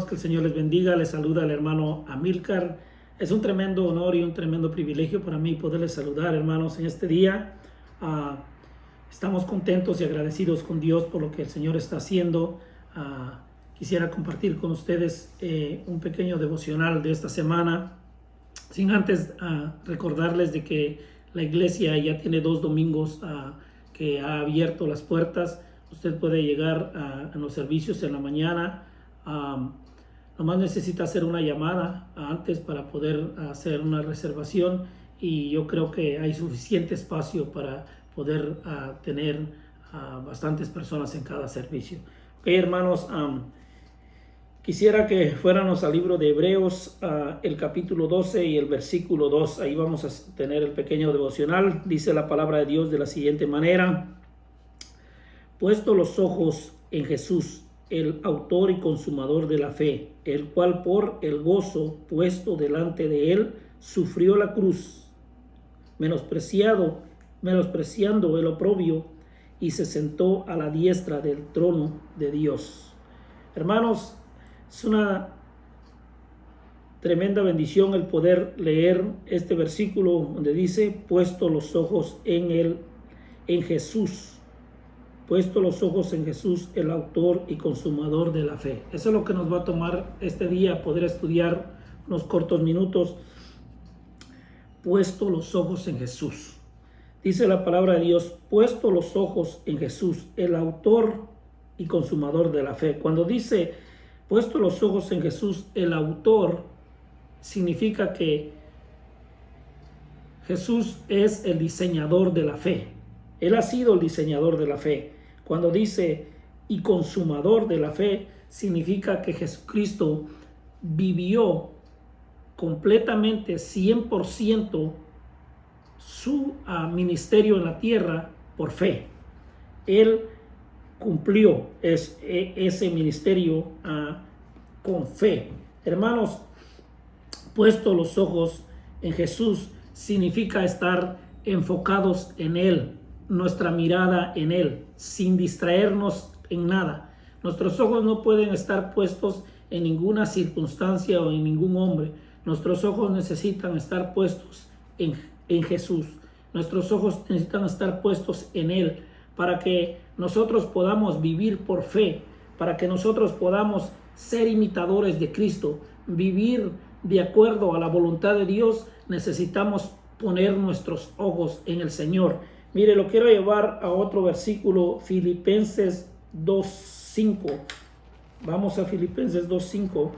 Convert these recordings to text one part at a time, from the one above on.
hermanos, que el Señor les bendiga. Les saluda el hermano Amílcar. Es un tremendo honor y un tremendo privilegio para mí poderles saludar, hermanos, en este día. Estamos contentos y agradecidos con Dios por lo que el Señor está haciendo. Quisiera compartir con ustedes un pequeño devocional de esta semana, sin antes recordarles de que la iglesia ya tiene 2 domingos que ha abierto las puertas. Usted puede llegar a los servicios en la mañana. Nomás necesita hacer una llamada antes para poder hacer una reservación, y yo creo que hay suficiente espacio para poder tener bastantes personas en cada servicio. Ok, hermanos, quisiera que fuéramos al libro de Hebreos, el capítulo 12 y el versículo 2. Ahí vamos a tener el pequeño devocional. Dice la palabra de Dios de la siguiente manera: puesto los ojos en Jesús, el autor y consumador de la fe, el cual por el gozo puesto delante de él sufrió la cruz, menospreciando el oprobio, y se sentó a la diestra del trono de Dios. Hermanos, es una tremenda bendición el poder leer este versículo donde dice: puesto los ojos en Jesús. Puesto los ojos en Jesús, el autor y consumador de la fe. Eso es lo que nos va a tomar este día, poder estudiar unos cortos minutos. Puesto los ojos en Jesús. Dice la palabra de Dios: puesto los ojos en Jesús, el autor y consumador de la fe. Cuando dice puesto los ojos en Jesús, el autor, significa que Jesús es el diseñador de la fe. Él ha sido el diseñador de la fe. Cuando dice y consumador de la fe, significa que Jesucristo vivió completamente 100% su ministerio en la tierra por fe. Él cumplió ese ministerio con fe. Hermanos, puesto los ojos en Jesús significa estar enfocados en Él, nuestra mirada en Él, sin distraernos en nada. Nuestros ojos no pueden estar puestos en ninguna circunstancia o en ningún hombre. Nuestros ojos necesitan estar puestos en Jesús. Nuestros ojos necesitan estar puestos en Él, para que nosotros podamos vivir por fe, para que nosotros podamos ser imitadores de Cristo, vivir de acuerdo a la voluntad de Dios. Necesitamos poner nuestros ojos en el Señor. Mire, lo quiero llevar a otro versículo, Filipenses 2:5. Vamos a Filipenses 2:5.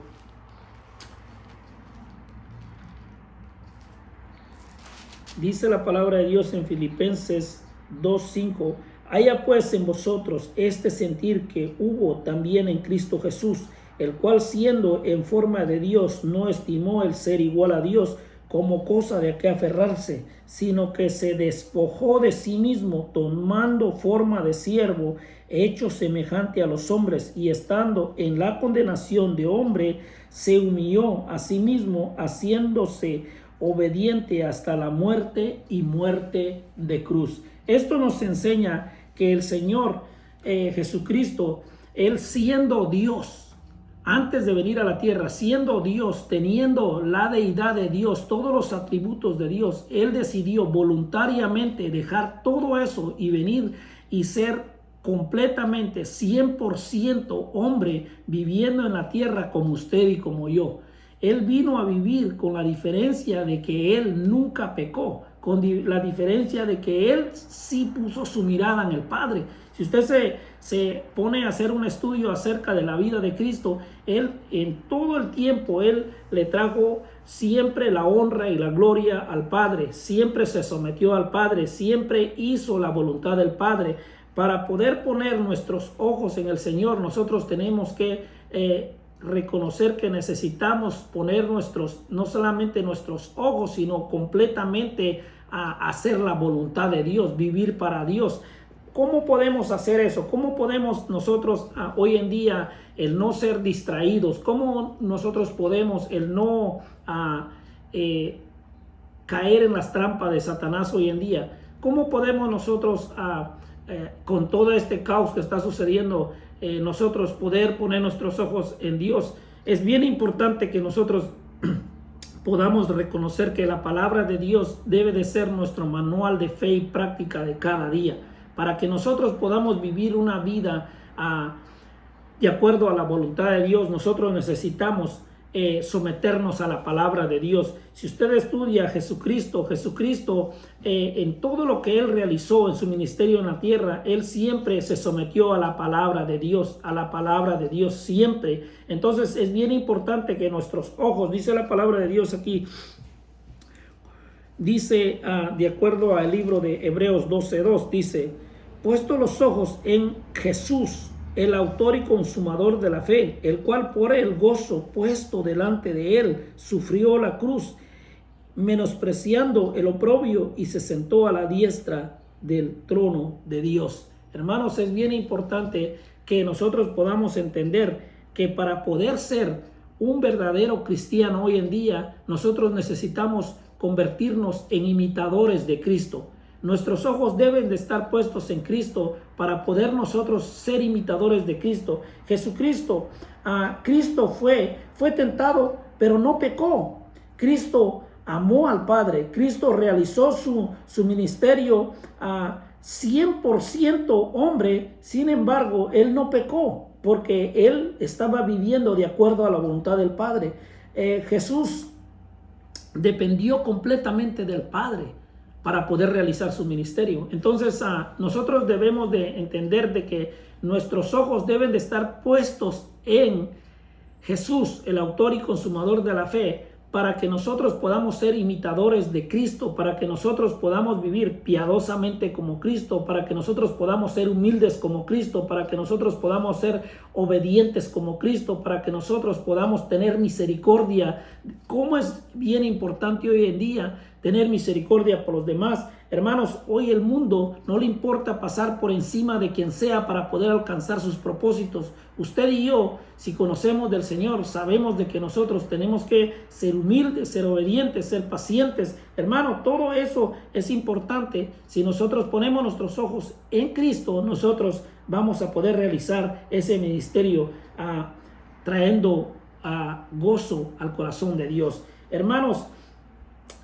Dice la palabra de Dios en Filipenses 2:5: haya pues en vosotros este sentir que hubo también en Cristo Jesús, el cual siendo en forma de Dios no estimó el ser igual a Dios como cosa de que aferrarse, sino que se despojó de sí mismo, tomando forma de siervo, hecho semejante a los hombres, y estando en la condenación de hombre, se humilló a sí mismo, haciéndose obediente hasta la muerte y muerte de cruz. Esto nos enseña que el Señor Jesucristo, Él siendo Dios, antes de venir a la tierra, siendo Dios, teniendo la deidad de Dios, todos los atributos de Dios, Él decidió voluntariamente dejar todo eso y venir y ser completamente 100% hombre, viviendo en la tierra como usted y como yo. Él vino a vivir con la diferencia de que Él nunca pecó, con la diferencia de que Él sí puso su mirada en el Padre. Si usted se pone a hacer un estudio acerca de la vida de Cristo, Él en todo el tiempo, Él le trajo siempre la honra y la gloria al Padre, siempre se sometió al Padre, siempre hizo la voluntad del Padre. Para poder poner nuestros ojos en el Señor, nosotros tenemos que reconocer que necesitamos poner no solamente nuestros ojos, sino completamente a hacer la voluntad de Dios, vivir para Dios. ¿Cómo podemos hacer eso? ¿Cómo podemos nosotros hoy en día el no ser distraídos? ¿Cómo nosotros podemos el no caer en las trampas de Satanás hoy en día? ¿Cómo podemos nosotros con todo este caos que está sucediendo, nosotros poder poner nuestros ojos en Dios? es bien importante que nosotros podamos reconocer que la palabra de Dios debe de ser nuestro manual de fe y práctica de cada día, para que nosotros podamos vivir una vida de acuerdo a la voluntad de Dios. Nosotros necesitamos someternos a la palabra de Dios. Si usted estudia a Jesucristo, en todo lo que Él realizó en su ministerio en la tierra, Él siempre se sometió a la palabra de Dios, siempre. Entonces es bien importante que nuestros ojos, dice la palabra de Dios aquí, dice de acuerdo al libro de Hebreos 12:2, dice, puesto los ojos en Jesús, el autor y consumador de la fe, el cual por el gozo puesto delante de él sufrió la cruz, menospreciando el oprobio, y se sentó a la diestra del trono de Dios. Hermanos, es bien importante que nosotros podamos entender que para poder ser un verdadero cristiano hoy en día, nosotros necesitamos convertirnos en imitadores de Cristo. Nuestros ojos deben de estar puestos en Cristo para poder nosotros ser imitadores de Cristo. Jesucristo, Cristo fue tentado, pero no pecó. Cristo amó al Padre. Cristo realizó su ministerio 100% hombre. Sin embargo, Él no pecó porque Él estaba viviendo de acuerdo a la voluntad del Padre. Jesús dependió completamente del Padre para poder realizar su ministerio. Entonces nosotros debemos de entender de que nuestros ojos deben de estar puestos en Jesús, el autor y consumador de la fe, para que nosotros podamos ser imitadores de Cristo, para que nosotros podamos vivir piadosamente como Cristo, para que nosotros podamos ser humildes como Cristo, para que nosotros podamos ser obedientes como Cristo, para que nosotros podamos tener misericordia. ¿Cómo es bien importante hoy en día tener misericordia por los demás? Hermanos, hoy el mundo no le importa pasar por encima de quien sea para poder alcanzar sus propósitos. Usted y yo, si conocemos del Señor, sabemos de que nosotros tenemos que ser humildes, ser obedientes, ser pacientes. Hermano, todo eso es importante. Si nosotros ponemos nuestros ojos en Cristo, nosotros vamos a poder realizar ese ministerio trayendo gozo al corazón de Dios. Hermanos,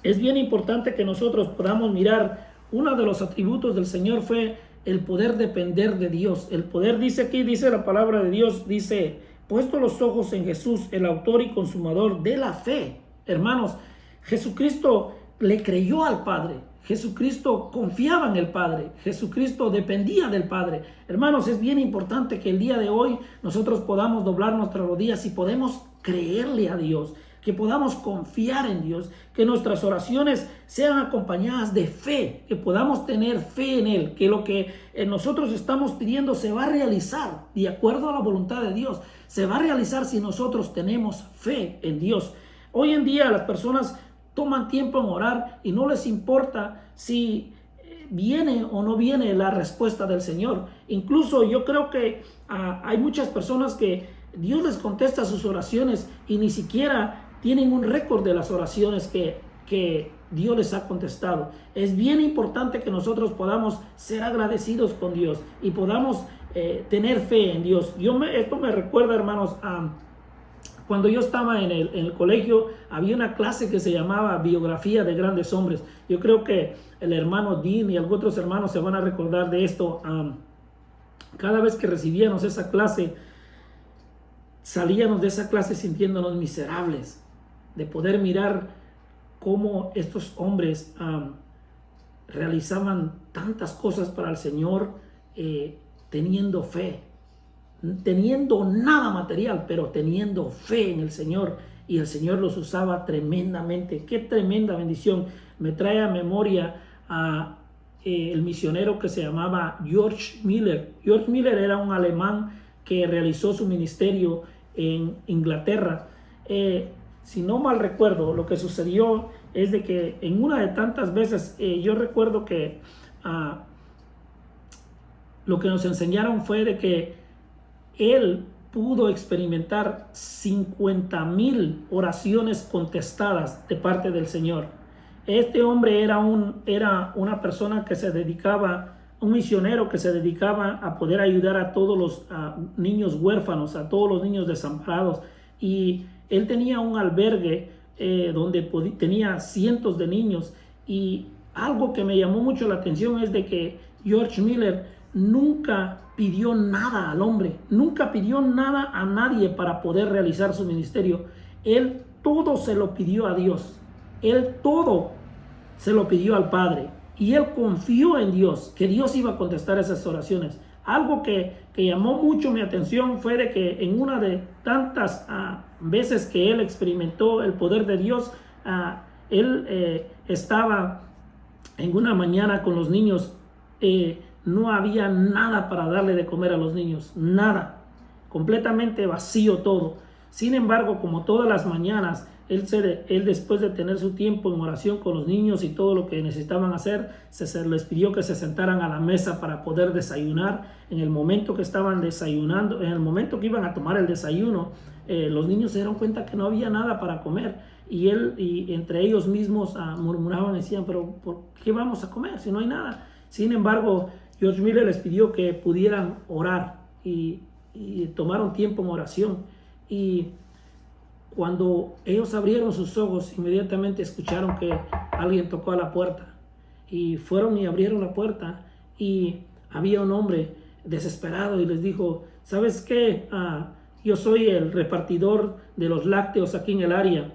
es bien importante que nosotros podamos mirar, uno de los atributos del Señor fue el poder depender de Dios. El poder, dice aquí, dice la palabra de Dios, dice, puesto los ojos en Jesús, el autor y consumador de la fe. Hermanos, Jesucristo le creyó al Padre. Jesucristo confiaba en el Padre. Jesucristo dependía del Padre. Hermanos, es bien importante que el día de hoy nosotros podamos doblar nuestras rodillas y podemos creerle a Dios, que podamos confiar en Dios, que nuestras oraciones sean acompañadas de fe, que podamos tener fe en Él, que lo que nosotros estamos pidiendo se va a realizar de acuerdo a la voluntad de Dios. Se va a realizar si nosotros tenemos fe en Dios. Hoy en día las personas toman tiempo en orar y no les importa si viene o no viene la respuesta del Señor. Incluso yo creo que hay muchas personas que Dios les contesta sus oraciones y ni siquiera tienen un récord de las oraciones que Dios les ha contestado. Es bien importante que nosotros podamos ser agradecidos con Dios y podamos tener fe en Dios. Esto me recuerda, hermanos, cuando yo estaba en el colegio, había una clase que se llamaba Biografía de Grandes Hombres. Yo creo que el hermano Dean y algunos otros hermanos se van a recordar de esto. Cada vez que recibíamos esa clase, salíamos de esa clase sintiéndonos miserables, de poder mirar cómo estos hombres realizaban tantas cosas para el Señor, teniendo fe, teniendo nada material, pero teniendo fe en el Señor, y el Señor los usaba tremendamente. Qué tremenda bendición. Me trae a memoria el misionero que se llamaba George Miller. George Miller era un alemán que realizó su ministerio en Inglaterra. Si no mal recuerdo, lo que sucedió es de que en una de tantas veces, yo recuerdo que lo que nos enseñaron fue de que él pudo experimentar 50,000 oraciones contestadas de parte del Señor. Este hombre era una persona que se dedicaba, un misionero que se dedicaba a poder ayudar a todos los niños huérfanos, a todos los niños desamparados. y él tenía un albergue donde tenía cientos de niños. Y algo que me llamó mucho la atención es de que George Miller nunca pidió nada al hombre, nunca pidió nada a nadie para poder realizar su ministerio. Él todo se lo pidió a Dios, él todo se lo pidió al Padre, y él confió en Dios, que Dios iba a contestar esas oraciones. Algo que llamó mucho mi atención fue de que en una de tantas veces que él experimentó el poder de Dios, él estaba en una mañana con los niños, no había nada para darle de comer a los niños, nada, completamente vacío todo. Sin embargo, como todas las mañanas, él después de tener su tiempo en oración con los niños y todo lo que necesitaban hacer, se les pidió que se sentaran a la mesa para poder desayunar. En el momento que estaban desayunando, en el momento que iban a tomar el desayuno, los niños se dieron cuenta que no había nada para comer, y entre ellos mismos murmuraban, decían, pero ¿por qué vamos a comer si no hay nada? Sin embargo, George Miller les pidió que pudieran orar, y tomaron tiempo en oración. Y cuando ellos abrieron sus ojos, inmediatamente escucharon que alguien tocó a la puerta, y fueron y abrieron la puerta, y había un hombre desesperado y les dijo, ¿sabes qué? Yo soy el repartidor de los lácteos aquí en el área,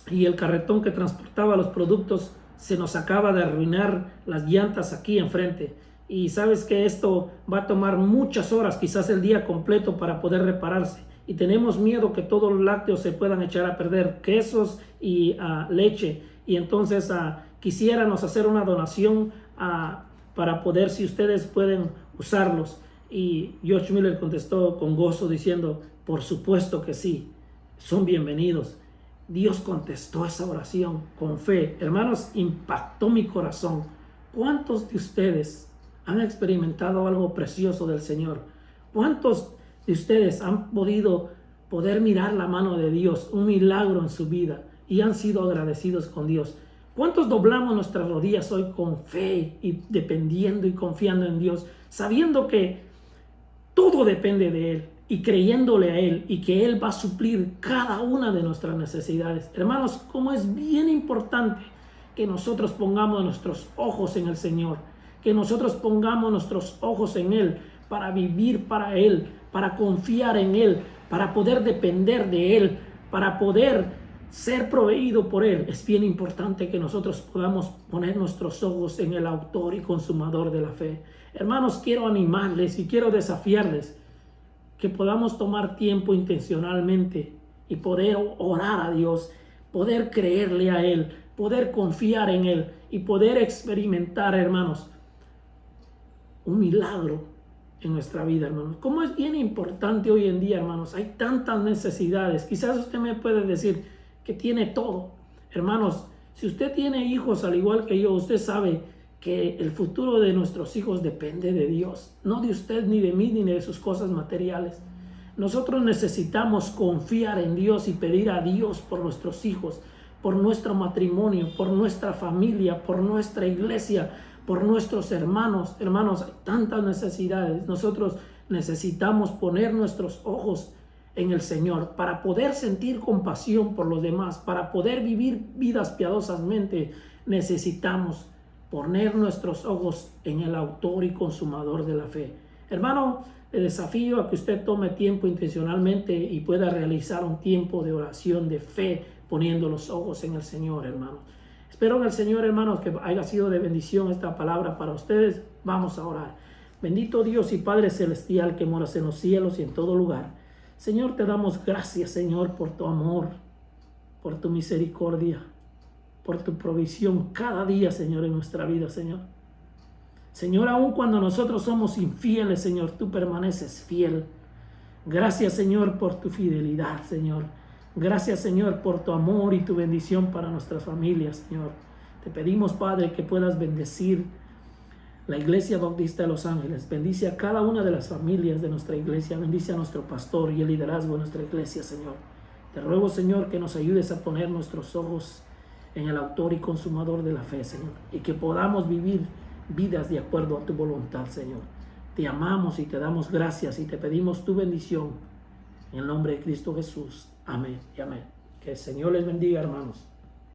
y el carretón que transportaba los productos se nos acaba de arruinar las llantas aquí enfrente, y sabes que esto va a tomar muchas horas, quizás el día completo, para poder repararse, y tenemos miedo que todos los lácteos se puedan echar a perder, quesos y leche, y entonces quisiéramos hacer una donación para poder, si ustedes pueden usarlos. Y George Miller contestó con gozo diciendo, por supuesto que sí, son bienvenidos. Dios contestó esa oración con fe. Hermanos, impactó mi corazón. ¿Cuántos de ustedes han experimentado algo precioso del Señor? ¿Cuántos de ustedes han poder mirar la mano de Dios, un milagro en su vida, y han sido agradecidos con Dios? ¿Cuántos doblamos nuestras rodillas hoy con fe y dependiendo y confiando en Dios, sabiendo que todo depende de Él y creyéndole a Él, y que Él va a suplir cada una de nuestras necesidades? Hermanos, cómo es bien importante que nosotros pongamos nuestros ojos en el Señor, que nosotros pongamos nuestros ojos en Él para vivir para Él, para confiar en Él, para poder depender de Él, para poder ser proveído por Él. Es bien importante que nosotros podamos poner nuestros ojos en el autor y consumador de la fe. Hermanos, quiero animarles y quiero desafiarles que podamos tomar tiempo intencionalmente y poder orar a Dios, poder creerle a Él, poder confiar en Él y poder experimentar, hermanos, un milagro en nuestra vida, hermanos. Como es bien importante hoy en día, hermanos, hay tantas necesidades. Quizás usted me puede decir que tiene todo. Hermanos, si usted tiene hijos al igual que yo, usted sabe que el futuro de nuestros hijos depende de Dios, no de usted, ni de mí, ni de sus cosas materiales. Nosotros necesitamos confiar en Dios y pedir a Dios por nuestros hijos, por nuestro matrimonio, por nuestra familia, por nuestra iglesia, por nuestros hermanos. Hermanos, hay tantas necesidades. Nosotros necesitamos poner nuestros ojos en el Señor para poder sentir compasión por los demás, para poder vivir vidas piadosamente. Necesitamos poner nuestros ojos en el autor y consumador de la fe. Hermano, le desafío a que usted tome tiempo intencionalmente y pueda realizar un tiempo de oración, de fe, poniendo los ojos en el Señor, hermano. Espero en el Señor, hermanos, que haya sido de bendición esta palabra para ustedes. Vamos a orar. Bendito Dios y Padre Celestial, que moras en los cielos y en todo lugar. Señor, te damos gracias, Señor, por tu amor, por tu misericordia, por tu provisión cada día, Señor, en nuestra vida, Señor. Señor, aun cuando nosotros somos infieles, Señor, tú permaneces fiel. Gracias, Señor, por tu fidelidad, Señor. Gracias, Señor, por tu amor y tu bendición para nuestras familias, Señor. Te pedimos, Padre, que puedas bendecir la Iglesia Bautista de Los Ángeles. Bendice a cada una de las familias de nuestra iglesia. Bendice a nuestro pastor y el liderazgo de nuestra iglesia, Señor. Te ruego, Señor, que nos ayudes a poner nuestros ojos en el autor y consumador de la fe, Señor, y que podamos vivir vidas de acuerdo a tu voluntad, Señor. Te amamos y te damos gracias y te pedimos tu bendición en el nombre de Cristo Jesús. Amén y amén. Que el Señor les bendiga, hermanos.